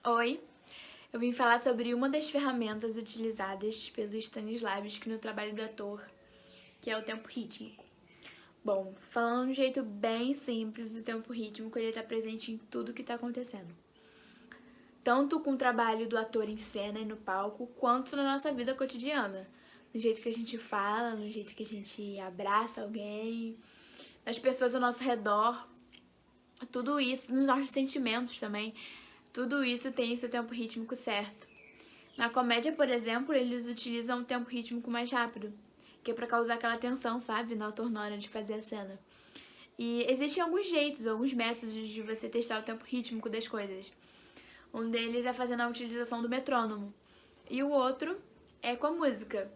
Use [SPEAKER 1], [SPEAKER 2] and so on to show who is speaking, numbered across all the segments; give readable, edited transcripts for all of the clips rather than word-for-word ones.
[SPEAKER 1] Oi, eu vim falar sobre uma das ferramentas utilizadas pelo Stanislavski no trabalho do ator, que é o tempo rítmico. Bom, falando de um jeito bem simples, o tempo rítmico ele está presente em tudo que está acontecendo. Tanto com o trabalho do ator em cena e no palco, quanto na nossa vida cotidiana. No jeito que a gente fala, no jeito que a gente abraça alguém, nas pessoas ao nosso redor. Tudo isso, nos nossos sentimentos também. Tudo isso tem esse tempo rítmico certo. Na comédia, por exemplo, eles utilizam um tempo rítmico mais rápido, que é pra causar aquela tensão, sabe, no ator na hora de fazer a cena. E existem alguns jeitos, alguns métodos de você testar o tempo rítmico das coisas. Um deles é fazendo a utilização do metrônomo. E o outro é com a música.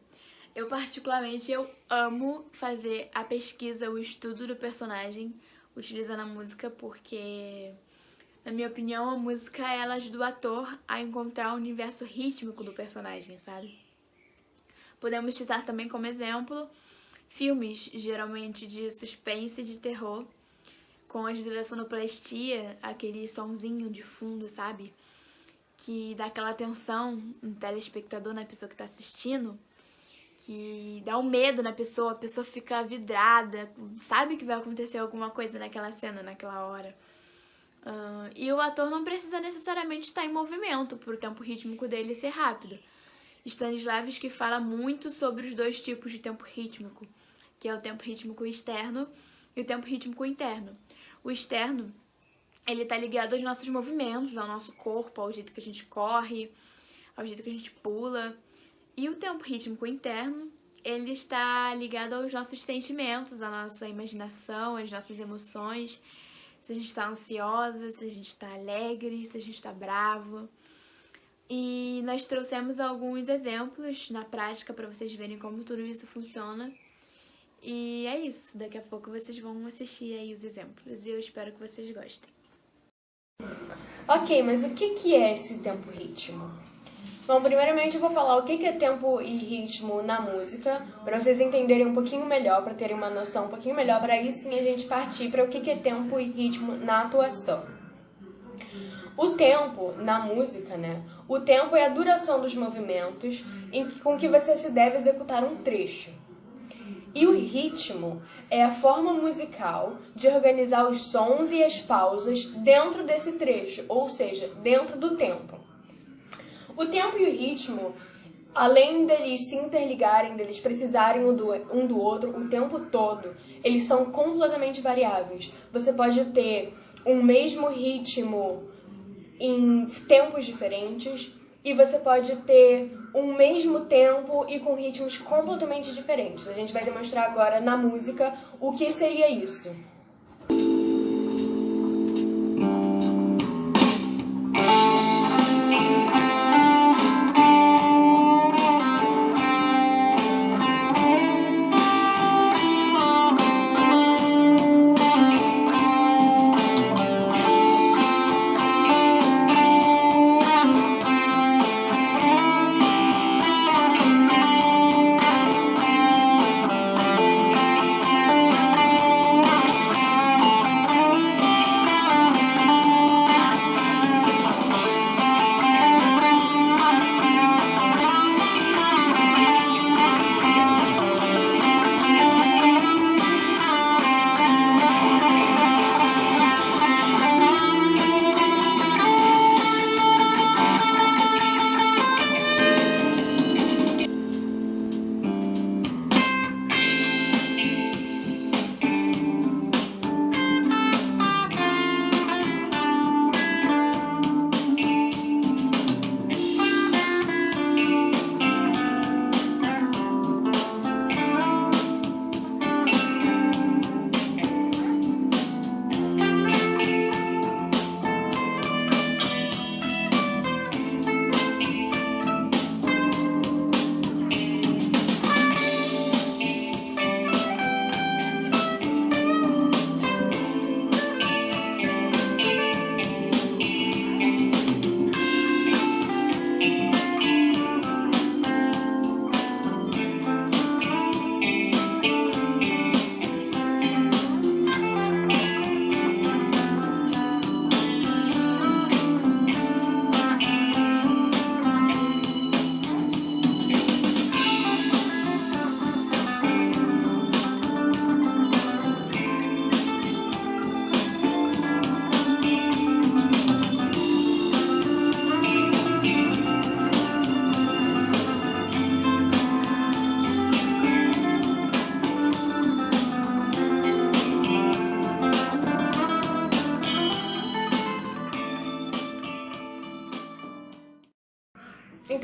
[SPEAKER 1] Eu particularmente amo fazer a pesquisa, o estudo do personagem utilizando a música porque, na minha opinião, a música ela ajuda o ator a encontrar o universo rítmico do personagem, sabe? Podemos citar também como exemplo filmes, geralmente de suspense e de terror, com ajuda da sonoplastia, aquele sonzinho de fundo, sabe? Que dá aquela tensão no telespectador, na pessoa que tá assistindo, que dá um medo na pessoa, a pessoa fica vidrada, sabe que vai acontecer alguma coisa naquela cena, naquela hora. E o ator não precisa necessariamente estar em movimento para o tempo rítmico dele ser rápido. Stanislavski fala muito sobre os dois tipos de tempo rítmico, que é o tempo rítmico externo e o tempo rítmico interno. O externo, ele tá ligado aos nossos movimentos, ao nosso corpo, ao jeito que a gente corre, ao jeito que a gente pula. E o tempo rítmico interno, ele está ligado aos nossos sentimentos, à nossa imaginação, às nossas emoções. Se a gente está ansiosa, se a gente está alegre, se a gente está bravo. E nós trouxemos alguns exemplos na prática para vocês verem como tudo isso funciona. E é isso, daqui a pouco vocês vão assistir aí os exemplos e eu espero que vocês gostem.
[SPEAKER 2] Ok, mas o que é esse tempo ritmo? Bom, primeiramente eu vou falar o que é tempo e ritmo na música, para vocês entenderem um pouquinho melhor, para terem uma noção um pouquinho melhor, para aí sim a gente partir para o que é tempo e ritmo na atuação. O tempo, na música, o tempo é a duração dos movimentos com que você se deve executar um trecho. E o ritmo é a forma musical de organizar os sons e as pausas dentro desse trecho, ou seja, dentro do tempo. O tempo e o ritmo, além deles se interligarem, deles precisarem um do outro o tempo todo, eles são completamente variáveis. Você pode ter um mesmo ritmo em tempos diferentes e você pode ter um mesmo tempo e com ritmos completamente diferentes. A gente vai demonstrar agora na música o que seria isso.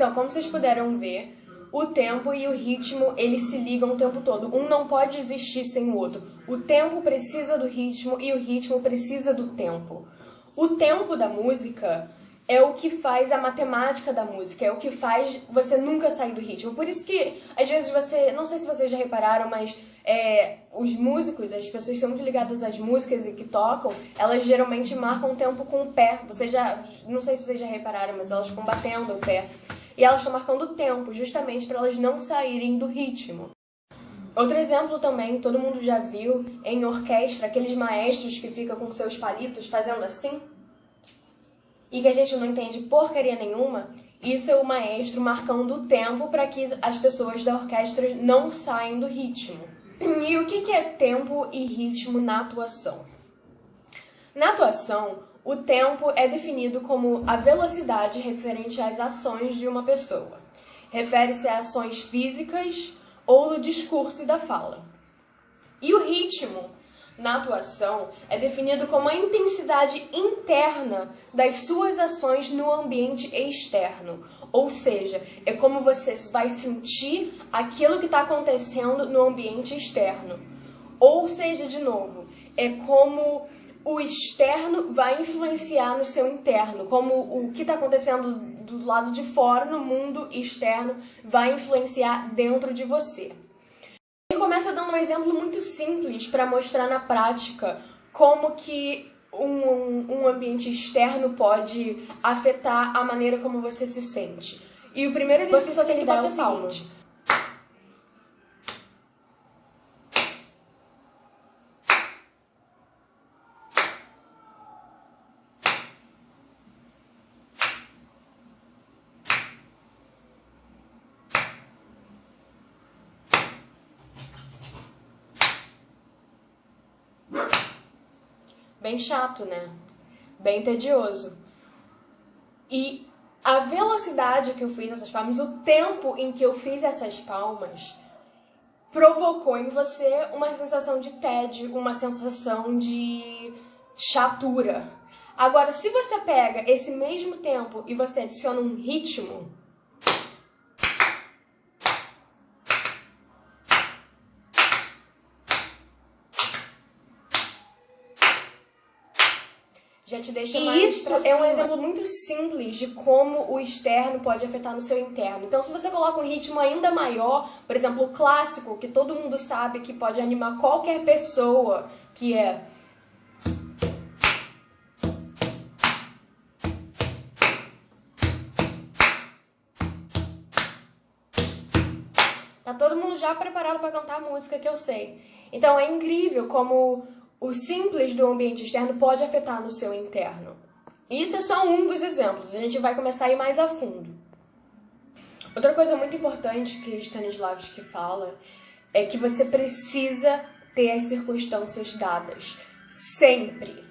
[SPEAKER 2] Então, como vocês puderam ver, o tempo e o ritmo, eles se ligam o tempo todo. Um não pode existir sem o outro. O tempo precisa do ritmo e o ritmo precisa do tempo. O tempo da música é o que faz a matemática da música, é o que faz você nunca sair do ritmo. Por isso que, às vezes, não sei se vocês já repararam, mas os músicos, as pessoas que são muito ligadas às músicas e que tocam, elas geralmente marcam o tempo com o pé. Não sei se vocês já repararam, mas elas ficam batendo o pé. E elas estão marcando o tempo, justamente para elas não saírem do ritmo. Outro exemplo também, todo mundo já viu em orquestra, aqueles maestros que ficam com seus palitos fazendo assim, e que a gente não entende porcaria nenhuma. Isso é o maestro marcando o tempo para que as pessoas da orquestra não saiam do ritmo. E o que é tempo e ritmo na atuação? Na atuação, o tempo é definido como a velocidade referente às ações de uma pessoa. Refere-se a ações físicas ou do discurso e da fala. E o ritmo, na atuação, é definido como a intensidade interna das suas ações no ambiente externo. Ou seja, é como você vai sentir aquilo que está acontecendo no ambiente externo. Ou seja, de novo, é como o externo vai influenciar no seu interno, como o que está acontecendo do lado de fora, no mundo externo, vai influenciar dentro de você. Ele começa dando um exemplo muito simples para mostrar na prática como que um ambiente externo pode afetar a maneira como você se sente. E o primeiro exercício que ele dá é o seguinte: bem chato, né? Bem tedioso. E a velocidade que eu fiz essas palmas, o tempo em que eu fiz essas palmas, provocou em você uma sensação de tédio, uma sensação de chatura. Agora, se você pega esse mesmo tempo e você adiciona um ritmo, já te deixa mais
[SPEAKER 1] Isso
[SPEAKER 2] pra cima. É um exemplo muito simples de como o externo pode afetar no seu interno. Então, se você coloca um ritmo ainda maior, por exemplo, o clássico, que todo mundo sabe que pode animar qualquer pessoa, que é... Tá todo mundo já preparado para cantar a música que eu sei. Então, é incrível como o simples do ambiente externo pode afetar no seu interno. Isso é só um dos exemplos, a gente vai começar a ir mais a fundo. Outra coisa muito importante que Stanislavski fala é que você precisa ter as circunstâncias dadas. Sempre.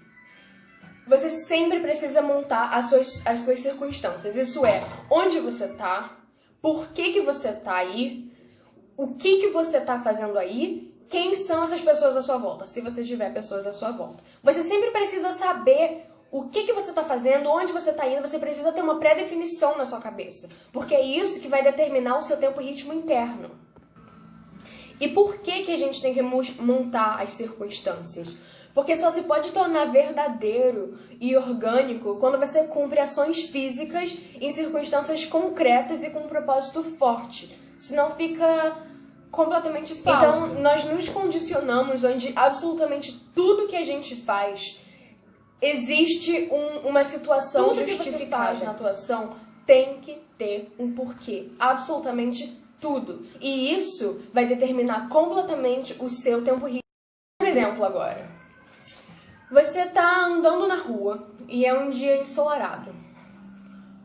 [SPEAKER 2] Você sempre precisa montar as suas circunstâncias. Isso é, onde você está, por que você está aí, o que você está fazendo aí, quem são essas pessoas à sua volta, se você tiver pessoas à sua volta. Você sempre precisa saber o que você está fazendo, onde você está indo, você precisa ter uma pré-definição na sua cabeça. Porque é isso que vai determinar o seu tempo e ritmo interno. E por que a gente tem que montar as circunstâncias? Porque só se pode tornar verdadeiro e orgânico quando você cumpre ações físicas em circunstâncias concretas e com um propósito forte. Senão fica completamente falso. Então, nós nos condicionamos onde absolutamente tudo que a gente faz existe uma situação tudo justificada. Que você faz na atuação tem que ter um porquê. Absolutamente tudo. E isso vai determinar completamente o seu tempo ritmo. Por exemplo, agora, você tá andando na rua e é um dia ensolarado.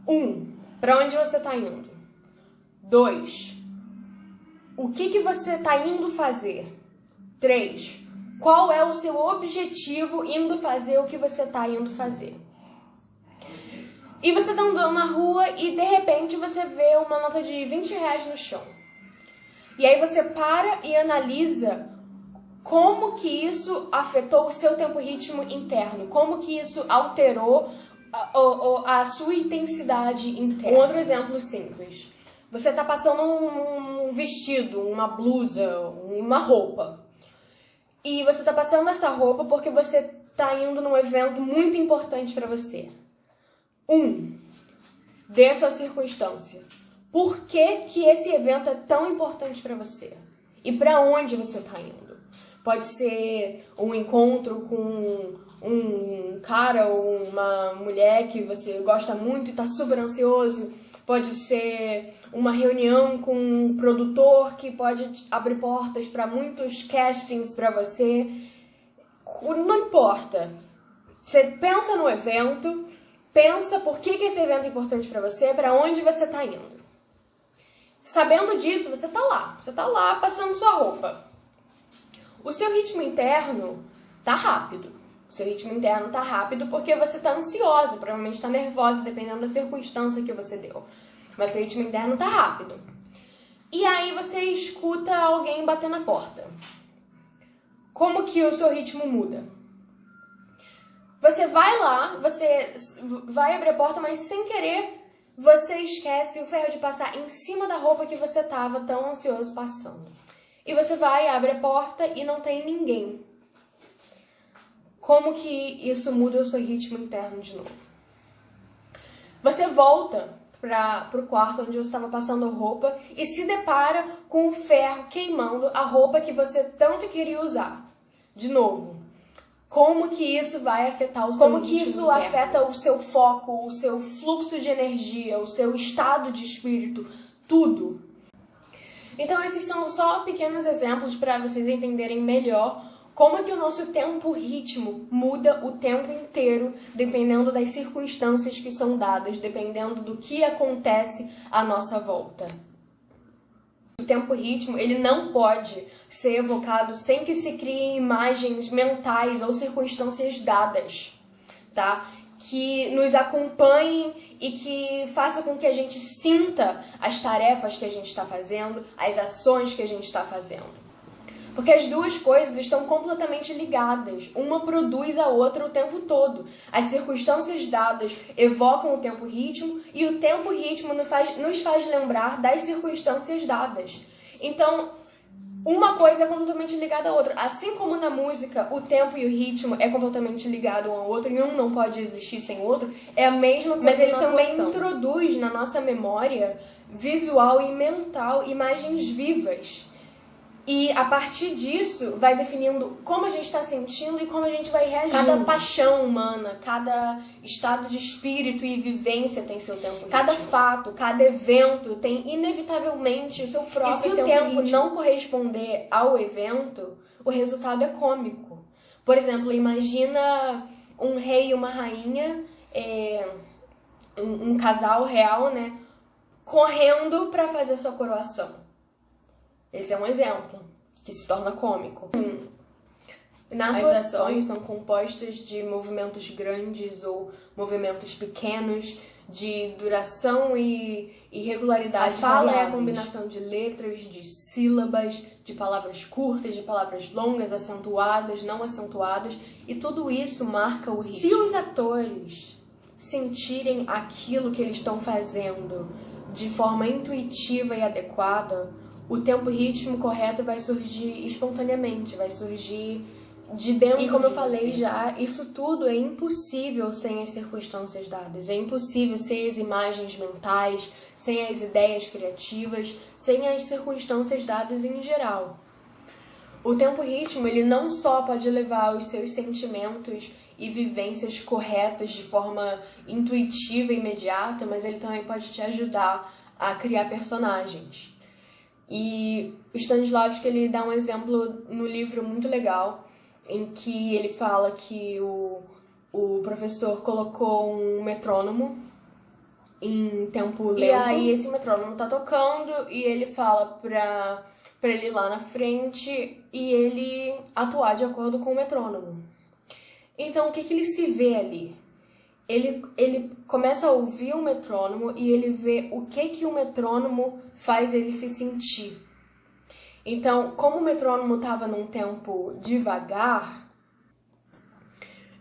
[SPEAKER 2] 1. Para onde você tá indo? 2. O que você tá indo fazer? 3. Qual é o seu objetivo indo fazer o que você tá indo fazer? E você tá andando na rua e de repente você vê uma nota de R$20 no chão. E aí você para e analisa como que isso afetou o seu tempo ritmo interno, como que isso alterou a sua intensidade interna. Um outro exemplo simples. Você tá passando um vestido, uma blusa, uma roupa. E você tá passando essa roupa porque você tá indo num evento muito importante pra você. Dê a sua circunstância. Por que esse evento é tão importante pra você? E pra onde você tá indo? Pode ser um encontro com um cara ou uma mulher que você gosta muito e tá super ansioso. Pode ser uma reunião com um produtor que pode abrir portas para muitos castings para você. Não importa. Você pensa no evento, pensa por que esse evento é importante para você, para onde você tá indo. Sabendo disso, você tá lá passando sua roupa. O seu ritmo interno tá rápido. O seu ritmo interno tá rápido porque você tá ansiosa, provavelmente tá nervosa, dependendo da circunstância que você deu. Mas seu ritmo interno tá rápido. E aí você escuta alguém bater na porta. Como que o seu ritmo muda? Você vai lá, você vai abrir a porta, mas sem querer você esquece o ferro de passar em cima da roupa que você tava tão ansioso passando. E você vai, abre a porta e não tem ninguém. Como que isso muda o seu ritmo interno de novo? Você volta para o quarto onde você estava passando a roupa e se depara com o ferro queimando a roupa que você tanto queria usar. De novo, como que isso vai afetar o seu ritmo interno? Como que isso afeta o seu foco, o seu fluxo de energia, o seu estado de espírito, tudo. Então esses são só pequenos exemplos para vocês entenderem melhor como que o nosso tempo-ritmo muda o tempo inteiro, dependendo das circunstâncias que são dadas, dependendo do que acontece à nossa volta. O tempo-ritmo, ele não pode ser evocado sem que se criem imagens mentais ou circunstâncias dadas, tá? Que nos acompanhem e que faça com que a gente sinta as tarefas que a gente está fazendo, as ações que a gente está fazendo. Porque as duas coisas estão completamente ligadas. Uma produz a outra o tempo todo. As circunstâncias dadas evocam o tempo-ritmo e o tempo-ritmo nos faz lembrar das circunstâncias dadas. Então, uma coisa é completamente ligada à outra. Assim como na música o tempo e o ritmo é completamente ligado um ao outro e um não pode existir sem o outro, é a mesma coisa. Mas ele também introduz na nossa memória visual e mental imagens vivas. E a partir disso vai definindo como a gente está sentindo e como a gente vai reagindo. Cada paixão humana, cada estado de espírito e vivência tem seu tempo. Cada fato, cada evento tem inevitavelmente o seu próprio tempo. E se o tempo não corresponder ao evento, o resultado é cômico. Por exemplo, imagina um rei e uma rainha, um casal real, né, correndo para fazer sua coroação. Esse é um exemplo que se torna cômico. As ações são compostas de movimentos grandes ou movimentos pequenos, de duração e regularidade. A fala é a combinação de letras, de sílabas, de palavras curtas, de palavras longas, acentuadas, não acentuadas, e tudo isso marca o ritmo. Se os atores sentirem aquilo que eles estão fazendo de forma intuitiva e adequada, o tempo-ritmo correto vai surgir espontaneamente, vai surgir de dentro. E como eu falei já, isso tudo é impossível sem as circunstâncias dadas. É impossível sem as imagens mentais, sem as ideias criativas, sem as circunstâncias dadas em geral. O tempo-ritmo, ele não só pode levar os seus sentimentos e vivências corretas de forma intuitiva e imediata, mas ele também pode te ajudar a criar personagens. E o Stanislavski, ele dá um exemplo no livro muito legal, em que ele fala que o professor colocou um metrônomo em tempo lento. E aí esse metrônomo tá tocando e ele fala pra ele ir lá na frente e ele atuar de acordo com o metrônomo. Então, o que ele se vê ali? Ele começa a ouvir o metrônomo e ele vê o que o metrônomo faz ele se sentir. Então, como o metrônomo estava num tempo devagar,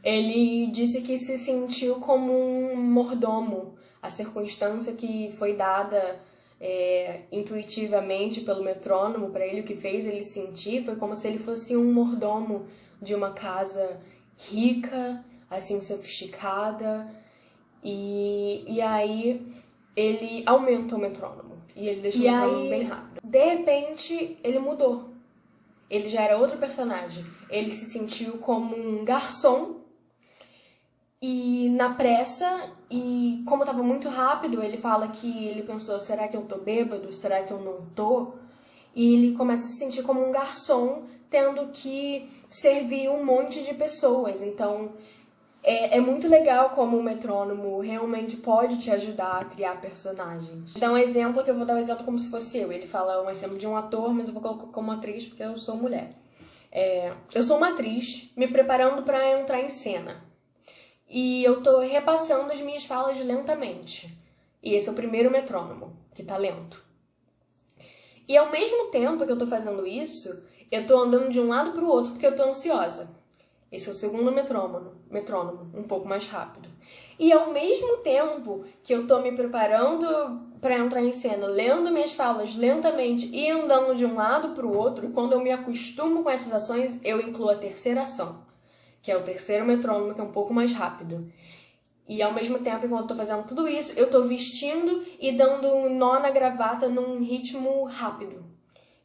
[SPEAKER 2] Ele disse que se sentiu como um mordomo. A circunstância que foi dada intuitivamente pelo metrônomo para ele, o que fez ele sentir foi como se ele fosse um mordomo de uma casa rica, assim, sofisticada. E aí ele aumenta o metrônomo. E ele deixa o metrônomo bem rápido. De repente, ele mudou. Ele já era outro personagem. Ele se sentiu como um garçom. E na pressa, e como estava muito rápido, ele fala que ele pensou, será que eu tô bêbado? Será que eu não tô? E ele começa a se sentir como um garçom, tendo que servir um monte de pessoas. Então, é muito legal como o metrônomo realmente pode te ajudar a criar personagens. Dá um exemplo, que eu vou dar um exemplo como se fosse eu. Ele fala um exemplo de um ator, mas eu vou colocar como atriz porque eu sou mulher. Eu sou uma atriz me preparando para entrar em cena. E eu tô repassando as minhas falas lentamente. E esse é o primeiro metrônomo, que tá lento. E ao mesmo tempo que eu tô fazendo isso, eu tô andando de um lado pro outro porque eu tô ansiosa. Esse é o segundo metrônomo, um pouco mais rápido. E ao mesmo tempo que eu tô me preparando para entrar em cena, lendo minhas falas lentamente e andando de um lado pro outro, e quando eu me acostumo com essas ações, eu incluo a terceira ação, que é o terceiro metrônomo, que é um pouco mais rápido. E ao mesmo tempo, enquanto eu tô fazendo tudo isso, eu tô vestindo e dando um nó na gravata num ritmo rápido,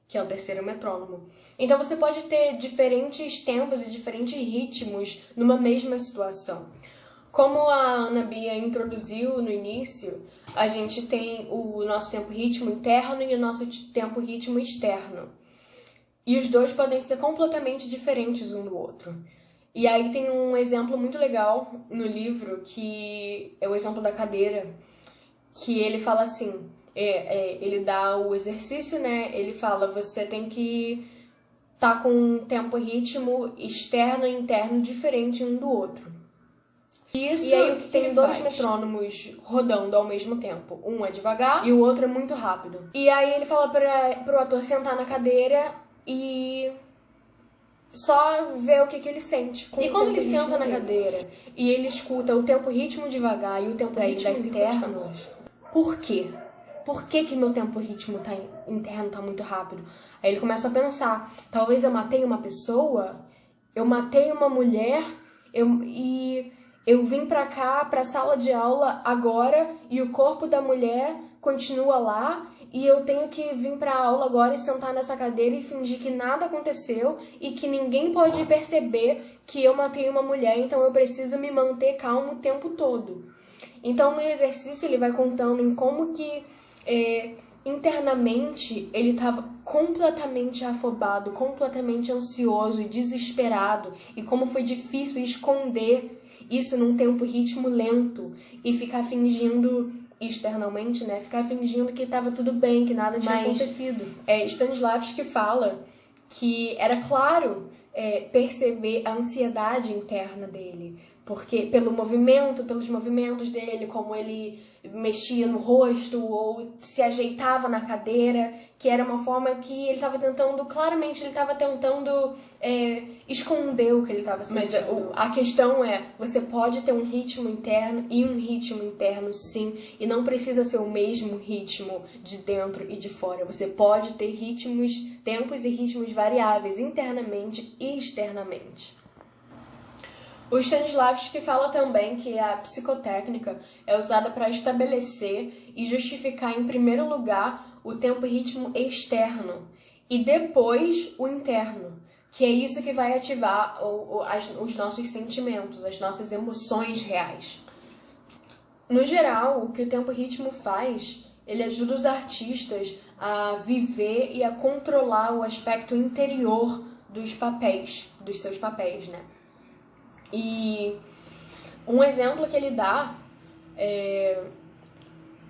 [SPEAKER 2] que é o terceiro metrônomo. Então você pode ter diferentes tempos e diferentes ritmos numa mesma situação. Como a Ana Bia introduziu no início, a gente tem o nosso tempo ritmo interno e o nosso tempo ritmo externo. E os dois podem ser completamente diferentes um do outro. E aí tem um exemplo muito legal no livro, que é o exemplo da cadeira, que ele fala assim, ele dá o exercício, né? Ele fala, você tem que estar com um tempo ritmo externo e interno diferente um do outro. Isso, e aí tem dois metrônomos rodando ao mesmo tempo. Um é devagar e o outro é muito rápido. E aí ele fala pro ator sentar na cadeira e só ver o que ele sente. E quando ele senta na cadeira e ele escuta o tempo ritmo devagar e o tempo ritmo externo, por quê? Por que meu tempo ritmo interno tá muito rápido? Aí ele começa a pensar, talvez eu matei uma pessoa, eu matei uma mulher, eu vim pra cá, pra sala de aula agora, e o corpo da mulher continua lá, e eu tenho que vir pra aula agora e sentar nessa cadeira e fingir que nada aconteceu e que ninguém pode perceber que eu matei uma mulher, então eu preciso me manter calmo o tempo todo. Então, no exercício, ele vai contando em como que internamente ele estava completamente afobado, completamente ansioso e desesperado, e como foi difícil esconder isso num tempo ritmo lento e ficar fingindo externamente, né? Ficar fingindo que estava tudo bem, que nada tinha acontecido. Stanislavski fala que era claro perceber a ansiedade interna dele, porque pelos movimentos dele, como ele mexia no rosto ou se ajeitava na cadeira, que era uma forma que ele estava tentando, claramente ele estava tentando esconder o que ele estava sentindo. Mas a questão você pode ter um ritmo interno e um ritmo interno sim, e não precisa ser o mesmo ritmo de dentro e de fora. Você pode ter tempos e ritmos variáveis internamente e externamente. O Stanislavski fala também que a psicotécnica é usada para estabelecer e justificar, em primeiro lugar, o tempo e ritmo externo e depois o interno, que é isso que vai ativar os nossos sentimentos, as nossas emoções reais. No geral, o que o tempo e ritmo faz, ele ajuda os artistas a viver e a controlar o aspecto interior dos seus papéis, né? E um exemplo que ele dá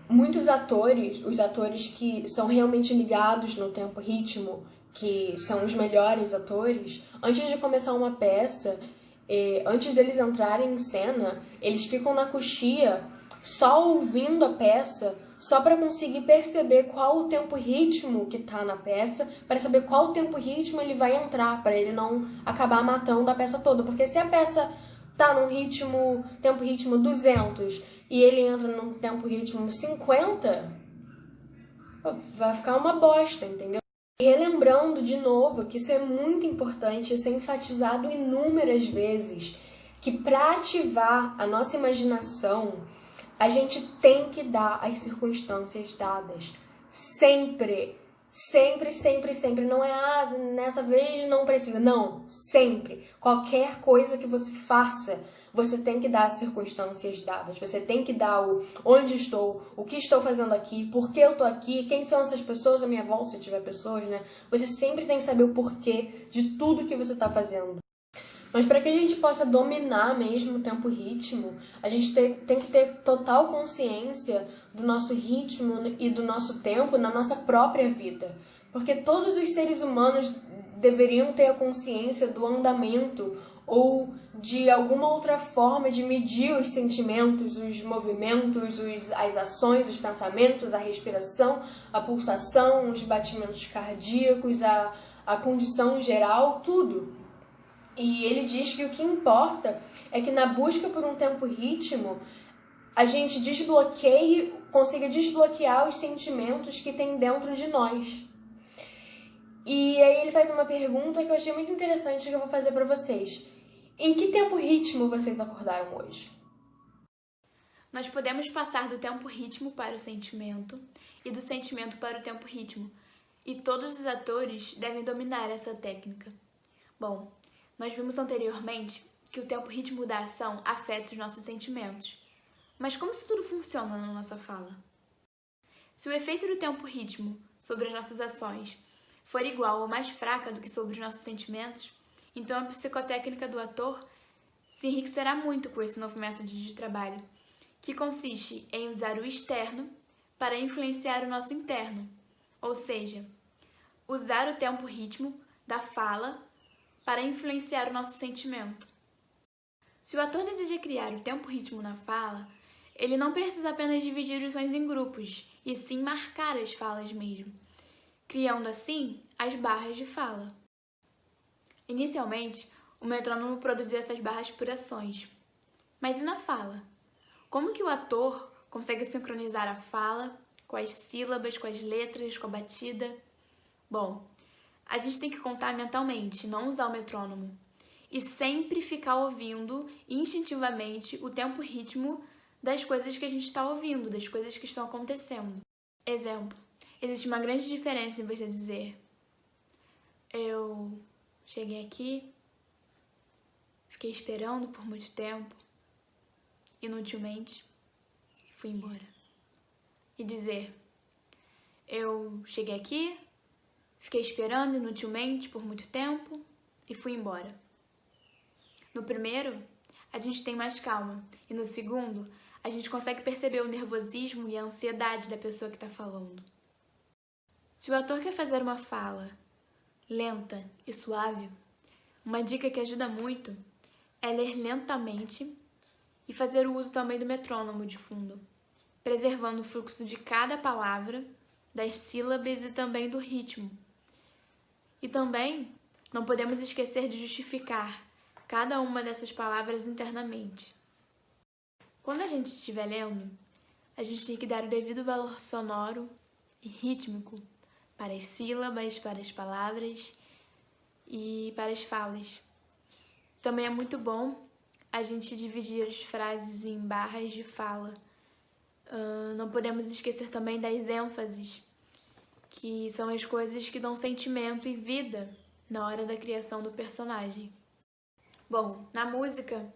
[SPEAKER 2] muitos atores, os atores que são realmente ligados no tempo ritmo, que são os melhores atores, antes de começar uma peça, antes deles entrarem em cena, eles ficam na coxia só ouvindo a peça, só para conseguir perceber qual o tempo ritmo que tá na peça, para saber qual o tempo ritmo ele vai entrar, para ele não acabar matando a peça toda. Porque se a peça tá num tempo ritmo 200 e ele entra num tempo ritmo 50, vai ficar uma bosta, entendeu? E relembrando de novo que isso é muito importante, isso é enfatizado inúmeras vezes, que para ativar a nossa imaginação, a gente tem que dar as circunstâncias dadas. Sempre. Sempre, sempre, sempre. Não é, nessa vez não precisa. Não, sempre. Qualquer coisa que você faça, você tem que dar as circunstâncias dadas. Você tem que dar o onde estou, o que estou fazendo aqui, por que eu tô aqui, quem são essas pessoas à minha volta, se tiver pessoas, né? Você sempre tem que saber o porquê de tudo que você tá fazendo. Mas para que a gente possa dominar mesmo o tempo ritmo, a gente tem que ter total consciência do nosso ritmo e do nosso tempo na nossa própria vida. Porque todos os seres humanos deveriam ter a consciência do andamento ou de alguma outra forma de medir os sentimentos, os movimentos, as ações, os pensamentos, a respiração, a pulsação, os batimentos cardíacos, a condição geral, tudo. E ele diz que o que importa é que na busca por um tempo ritmo, a gente consiga desbloquear os sentimentos que tem dentro de nós. E aí ele faz uma pergunta que eu achei muito interessante que eu vou fazer para vocês. Em que tempo ritmo vocês acordaram hoje?
[SPEAKER 1] Nós podemos passar do tempo ritmo para o sentimento e do sentimento para o tempo ritmo. E todos os atores devem dominar essa técnica. Bom, nós vimos anteriormente que o tempo ritmo da ação afeta os nossos sentimentos. Mas como isso tudo funciona na nossa fala? Se o efeito do tempo ritmo sobre as nossas ações for igual ou mais fraca do que sobre os nossos sentimentos, então a psicotécnica do ator se enriquecerá muito com esse novo método de trabalho, que consiste em usar o externo para influenciar o nosso interno, ou seja, usar o tempo ritmo da fala para influenciar o nosso sentimento. Se o ator deseja criar o tempo-ritmo na fala, ele não precisa apenas dividir os sons em grupos, e sim marcar as falas mesmo, criando assim as barras de fala. Inicialmente, o metrônomo produziu essas barras por ações. Mas e na fala? Como que o ator consegue sincronizar a fala com as sílabas, com as letras, com a batida? Bom, a gente tem que contar mentalmente, não usar o metrônomo. E sempre ficar ouvindo instintivamente o tempo-ritmo das coisas que a gente está ouvindo, das coisas que estão acontecendo. Exemplo, existe uma grande diferença em você dizer: eu cheguei aqui, fiquei esperando por muito tempo, inutilmente, e fui embora. E dizer: eu cheguei aqui, fiquei esperando inutilmente por muito tempo e fui embora. No primeiro, a gente tem mais calma. E no segundo, a gente consegue perceber o nervosismo e a ansiedade da pessoa que está falando. Se o ator quer fazer uma fala lenta e suave, uma dica que ajuda muito é ler lentamente e fazer o uso também do metrônomo de fundo, preservando o fluxo de cada palavra, das sílabas e também do ritmo. E também não podemos esquecer de justificar cada uma dessas palavras internamente. Quando a gente estiver lendo, a gente tem que dar o devido valor sonoro e rítmico para as sílabas, para as palavras e para as falas. Também é muito bom a gente dividir as frases em barras de fala. Não podemos esquecer também das ênfases, que são as coisas que dão sentimento e vida na hora da criação do personagem. Bom, na música,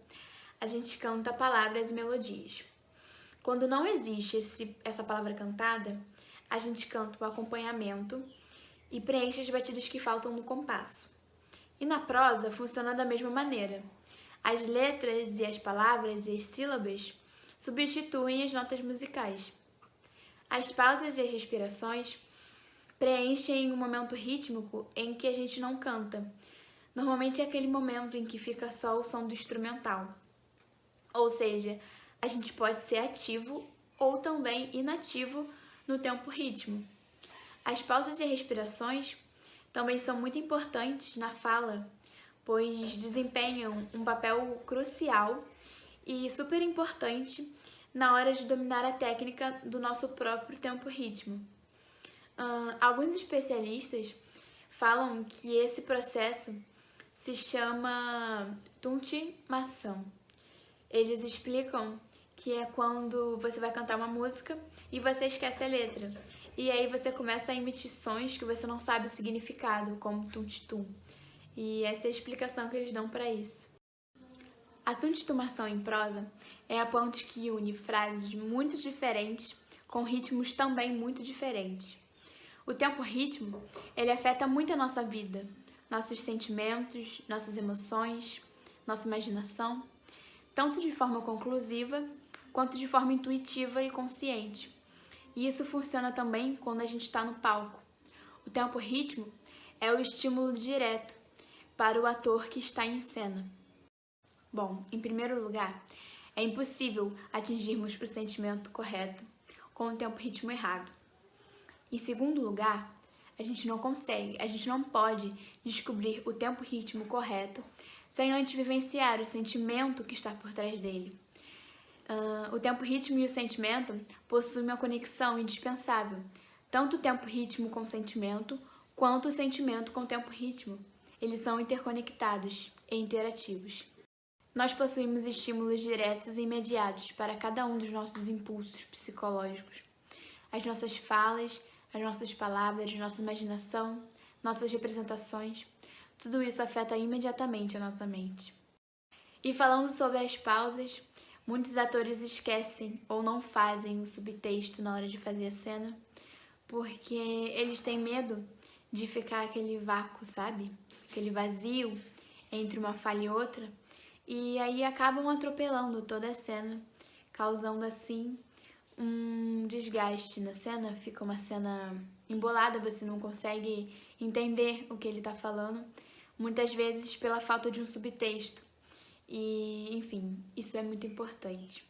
[SPEAKER 1] a gente canta palavras e melodias. Quando não existe essa palavra cantada, a gente canta o acompanhamento e preenche as batidas que faltam no compasso. E na prosa, funciona da mesma maneira. As letras e as palavras e as sílabas substituem as notas musicais. As pausas e as respirações preenchem um momento rítmico em que a gente não canta. Normalmente é aquele momento em que fica só o som do instrumental. Ou seja, a gente pode ser ativo ou também inativo no tempo-ritmo. As pausas e respirações também são muito importantes na fala, pois desempenham um papel crucial e super importante na hora de dominar a técnica do nosso próprio tempo-ritmo. Alguns especialistas falam que esse processo se chama tuntimação. Eles explicam que é quando você vai cantar uma música e você esquece a letra. E aí você começa a emitir sons que você não sabe o significado, como tum-tum. E essa é a explicação que eles dão para isso. A tuntimação em prosa é a ponte que une frases muito diferentes com ritmos também muito diferentes. O tempo-ritmo, ele afeta muito a nossa vida, nossos sentimentos, nossas emoções, nossa imaginação, tanto de forma conclusiva quanto de forma intuitiva e consciente. E isso funciona também quando a gente está no palco. O tempo-ritmo é o estímulo direto para o ator que está em cena. Bom, em primeiro lugar, é impossível atingirmos o sentimento correto com o tempo-ritmo errado. Em segundo lugar, a gente não pode descobrir o tempo-ritmo correto sem antes vivenciar o sentimento que está por trás dele. O tempo-ritmo e o sentimento possuem uma conexão indispensável, tanto o tempo-ritmo com o sentimento, quanto o sentimento com o tempo-ritmo. Eles são interconectados e interativos. Nós possuímos estímulos diretos e imediatos para cada um dos nossos impulsos psicológicos. As nossas falas, as nossas palavras, nossa imaginação, nossas representações, tudo isso afeta imediatamente a nossa mente. E falando sobre as pausas, muitos atores esquecem ou não fazem o subtexto na hora de fazer a cena, porque eles têm medo de ficar aquele vácuo, sabe? Aquele vazio entre uma fala e outra, e aí acabam atropelando toda a cena, causando assim um desgaste na cena, fica uma cena embolada, você não consegue entender o que ele está falando, muitas vezes pela falta de um subtexto. E, enfim, isso é muito importante.